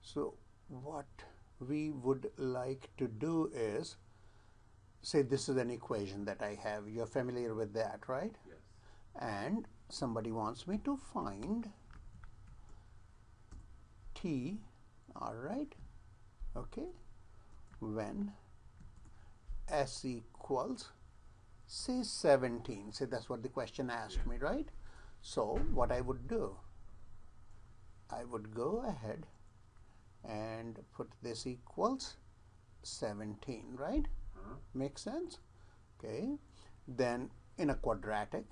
So what we would like to do is, say this is an equation that I have. You're familiar with that, right? Yes. And somebody wants me to find t, all right, okay, when s equals, say 17. Say that's what the question asked me, right? So what I would do, I would go ahead and put this equals 17, right? Makes sense? Okay. Then in a quadratic,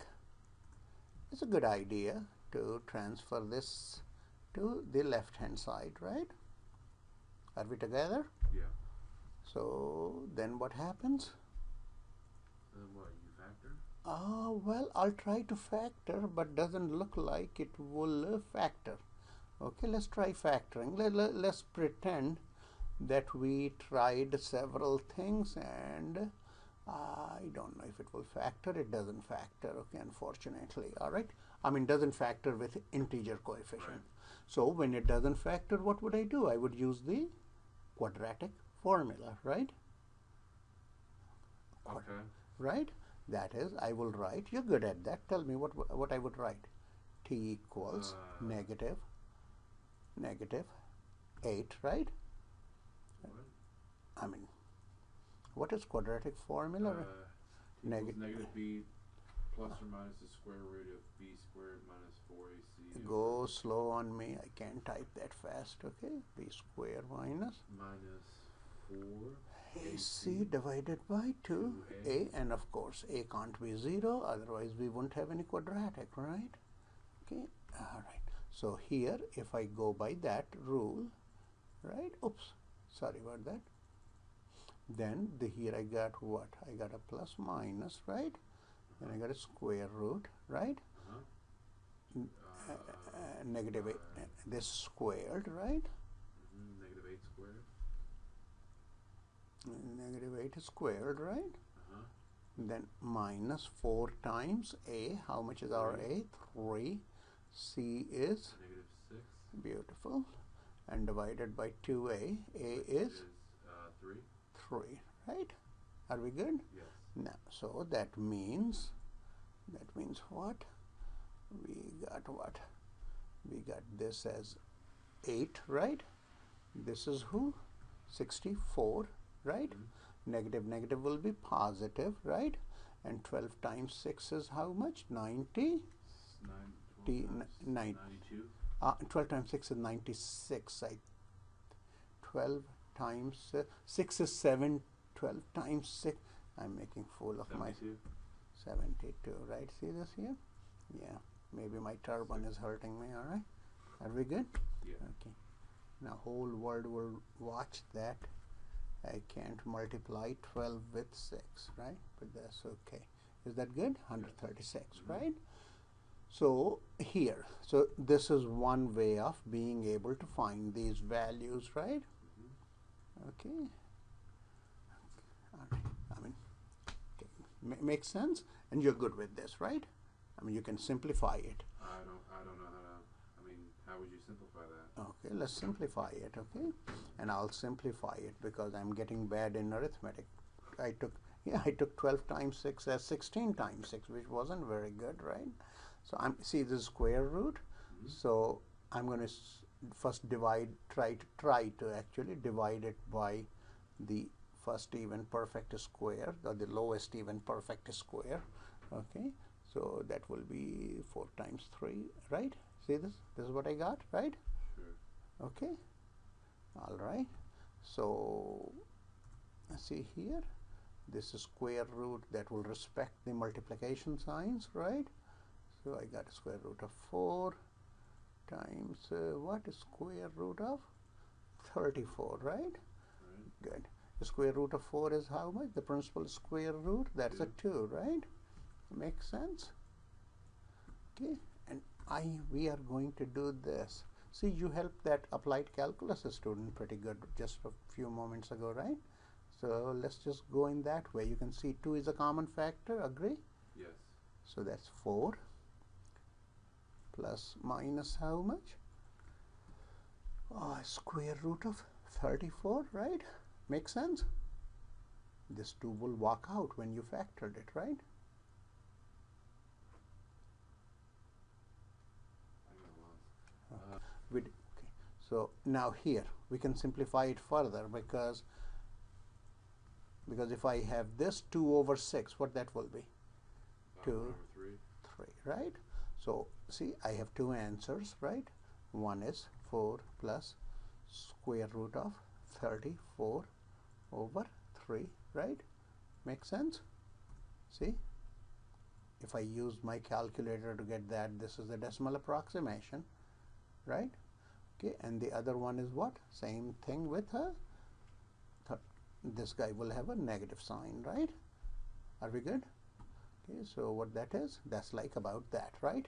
it's a good idea to transfer this to the left hand side, right? Are we together? Yeah. So then what happens? What, you factor? Well, I'll try to factor, but doesn't look like it will factor. Okay, let's try factoring. Let's pretend that we tried several things and I don't know if it will factor. It doesn't factor, okay, unfortunately. All right, I mean doesn't factor with integer coefficient. Right. So when it doesn't factor, what would I do? I would use the quadratic formula, right? Okay. Right, that is, I will write, you're good at that, tell me what I would write. T equals negative 8, right? What? I mean, what is quadratic formula? Negative b plus or minus the square root of b squared minus 4ac. Go slow on me, I can't type that fast, okay? B squared minus 4 AC divided by 2a, and of course a can't be 0, otherwise we won't have any quadratic, right? Okay, all right. So here, if I go by that rule, right? Oops, sorry about that. Then here I got what? I got a plus minus, right? Then I got a square root, right? Negative 8, this squared, right? Negative 8 squared. Negative 8 squared, right? Then minus 4 times a. How much is our a? 3. C is negative 6. Beautiful. And divided by 2a. A is 3. 3, right? Are we good? Yes. Now, so that means what? We got what? We got this as 8, right? This is who? 64, right? Negative will be positive, right? And 12 times 6 is how much? 90? 92. 12 times 6 is 96. 12 times 6 is 7. 12 times 6. I'm making fool of 72. my 72, right? See this here? Yeah. Maybe my turban is hurting me, all right? Are we good? Yeah. Okay. Now whole world will watch that. I can't multiply 12 with 6, right? But that's okay. Is that good? 136, right? So here, so this is one way of being able to find these values, right? Okay. All right. I mean, okay. Makes sense, and you're good with this, right? I mean, you can simplify it. I don't know how to. I mean, how would you simplify that? Okay, let's simplify it. Okay, and I'll simplify it because I'm getting bad in arithmetic. I took 12 times 6 as 16 times 6, which wasn't very good, right? So see the square root. So I'm going to first try to actually divide it by the first even perfect square, or the lowest even perfect square. Okay, so that will be 4 times 3, right? See this? This is what I got, right? Sure. Okay. All right. So see here, this is square root that will respect the multiplication signs, right? So I got a square root of 4 times what is square root of 34, right? Good. The square root of 4 is how much? The principal square root, that's a 2, right? Makes sense? Okay, and we are going to do this. See, you helped that applied calculus student pretty good just a few moments ago, right? So let's just go in that way. You can see 2 is a common factor, agree? Yes. So that's 4 plus minus how much? Oh, square root of 34, right? Makes sense? This 2 will walk out when you factored it, right? Okay. So now here we can simplify it further, because if I have this 2 over 6, what that will be? 2, 3, right? So see, I have two answers, right? One is 4 plus square root of 34 over 3, right? Makes sense? See, if I use my calculator to get that, this is the decimal approximation, right? Okay, and the other one is what? Same thing with this guy will have a negative sign, right? Are we good? Okay, so what that is, that's like about that, right?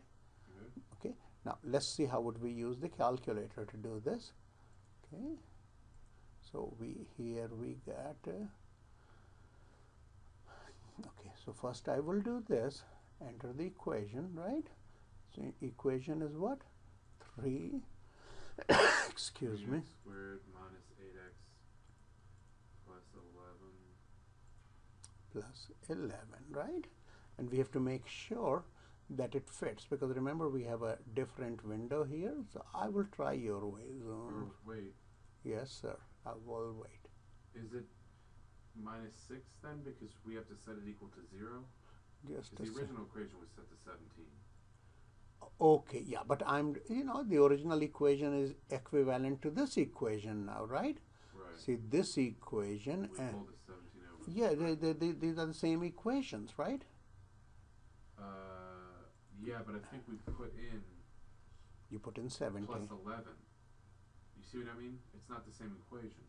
Okay, now let's see how would we use the calculator to do this. Okay, so we got okay, so first I will do this, enter the equation, right? So equation is what? 3 excuse me, squared minus 8x plus 11 plus 11, right? And we have to make sure that it fits, because remember we have a different window here. So I will try your way. Wait. Yes, sir. I will wait. Is it minus 6 then, because we have to set it equal to 0? Just the original equation was set to 17. Okay, yeah, but the original equation is equivalent to this equation now, right? Right. See, this equation, We pulled the 17 over. yeah, these are the same equations, right? Yeah, but I think we put in. You put in 17. Plus 11. You see what I mean? It's not the same equation.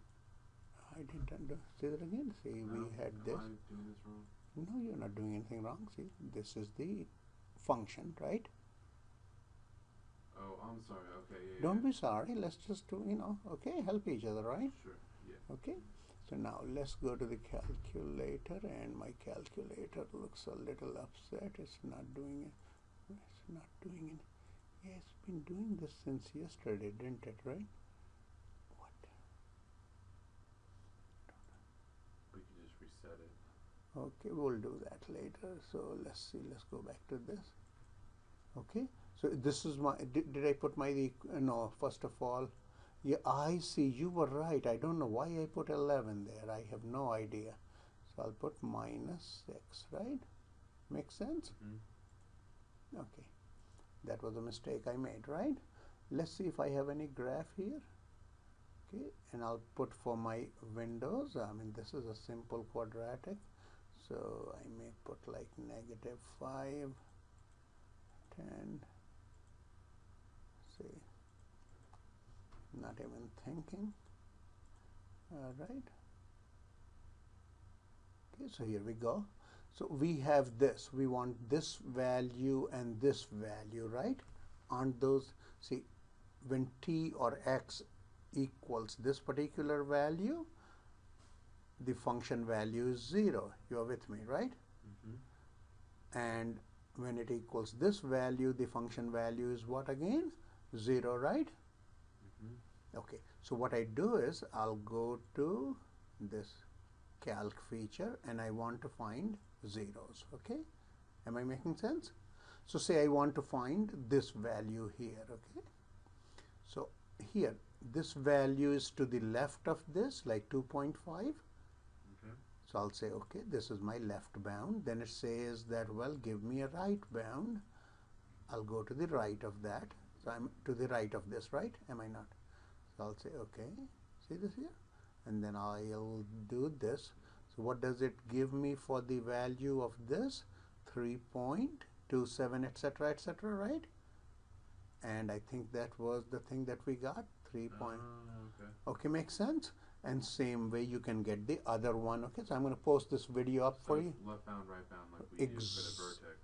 I didn't say that again. See, No? we had this. Am I doing this wrong? No, you're not doing anything wrong. See, this is the function, right? Oh, I'm sorry. Okay, yeah. Don't be sorry. Let's just do, okay, help each other, right? Sure, yeah. Okay. So now let's go to the calculator, and my calculator looks a little upset. It's not doing it. It's not doing it. Yeah, it's been doing this since yesterday, didn't it, right? What? We can just reset it. Okay, we'll do that later. So let's see. Let's go back to this. Okay. So this is my, did I put my, no, first of all, yeah, I see, you were right. I don't know why I put 11 there. I have no idea. So I'll put minus 6, right? Makes sense? Mm-hmm. Okay. That was a mistake I made, right? Let's see if I have any graph here. Okay, and I'll put for my windows, this is a simple quadratic. So I may put like -5, 10, see, not even thinking. All right. Okay, so here we go. So we have this. We want this value and this value, right? Aren't those, see, when t or x equals this particular value, the function value is 0. You are with me, right? Mm-hmm. And when it equals this value, the function value is what again? 0, right? Mm-hmm. Okay, so what I do is I'll go to this calc feature and I want to find zeros. Okay, am I making sense? So say I want to find this value here. Okay, so here this value is to the left of this, like 2.5. So I'll say, okay, this is my left bound. Then it says that, well, give me a right bound. I'll go to the right of that. So I'm to the right of this, right? Am I not? So I'll say, okay, see this here? And then I'll do this. So what does it give me for the value of this? 3.27, etc., etc., right? And I think that was the thing that we got, 3. Okay, makes sense? And same way you can get the other one. Okay, so I'm going to post this video up for you. Left bound, right bound, like we did for the vertex.